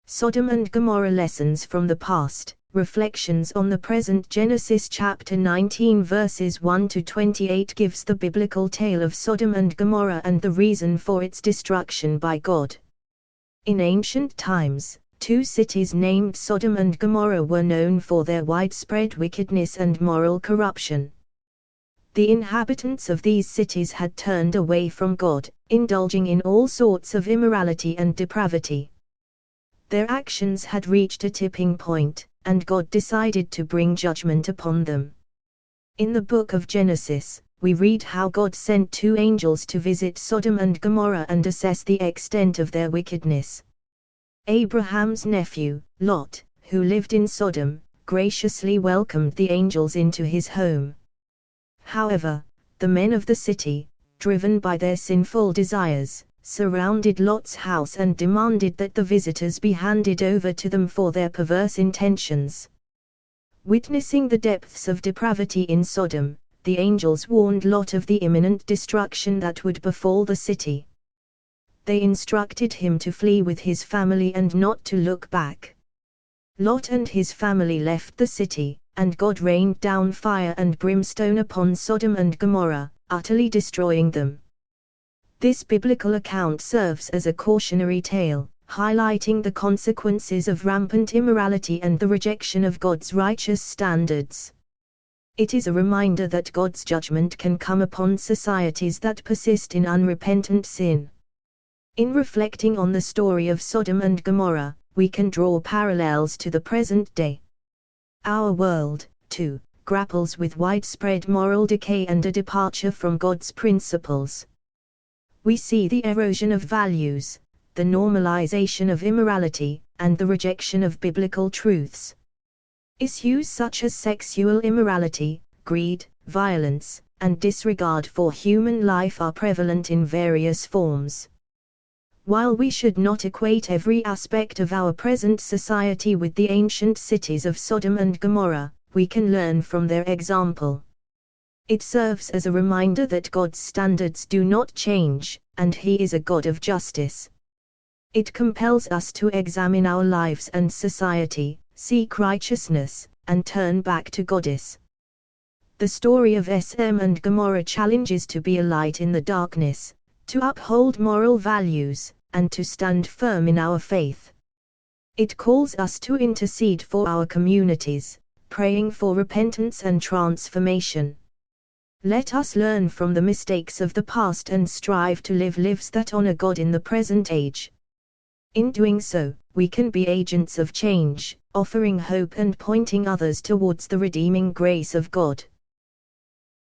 Sodom and Gomorrah Lessons from the Past, Reflections on the Present. Genesis chapter 19 verses 1 to 28 gives the biblical tale of Sodom and Gomorrah and the reason for its destruction by God. In ancient times, two cities named Sodom and Gomorrah were known for their widespread wickedness and moral corruption. The inhabitants of these cities had turned away from God, indulging in all sorts of immorality and depravity. Their actions had reached a tipping point, and God decided to bring judgment upon them. In the book of Genesis, we read how God sent two angels to visit Sodom and Gomorrah and assess the extent of their wickedness. Abraham's nephew, Lot, who lived in Sodom, graciously welcomed the angels into his home. However, the men of the city, driven by their sinful desires, surrounded Lot's house and demanded that the visitors be handed over to them for their perverse intentions. Witnessing the depths of depravity in Sodom, the angels warned Lot of the imminent destruction that would befall the city. They instructed him to flee with his family and not to look back. Lot and his family left the city, and God rained down fire and brimstone upon Sodom and Gomorrah, utterly destroying them. This biblical account serves as a cautionary tale, highlighting the consequences of rampant immorality and the rejection of God's righteous standards. It is a reminder that God's judgment can come upon societies that persist in unrepentant sin. In reflecting on the story of Sodom and Gomorrah, we can draw parallels to the present day. Our world, too, grapples with widespread moral decay and a departure from God's principles. We see the erosion of values, the normalization of immorality, and the rejection of biblical truths. Issues such as sexual immorality, greed, violence, and disregard for human life are prevalent in various forms. While we should not equate every aspect of our present society with the ancient cities of Sodom and Gomorrah, we can learn from their example. It serves as a reminder that God's standards do not change, and He is a God of justice. It compels us to examine our lives and society, seek righteousness, and turn back to Goddess. The story of Sodom and Gomorrah challenges to be a light in the darkness, to uphold moral values, and to stand firm in our faith. It calls us to intercede for our communities, praying for repentance and transformation. Let us learn from the mistakes of the past and strive to live lives that honor God in the present age. In doing so, we can be agents of change, offering hope and pointing others towards the redeeming grace of God.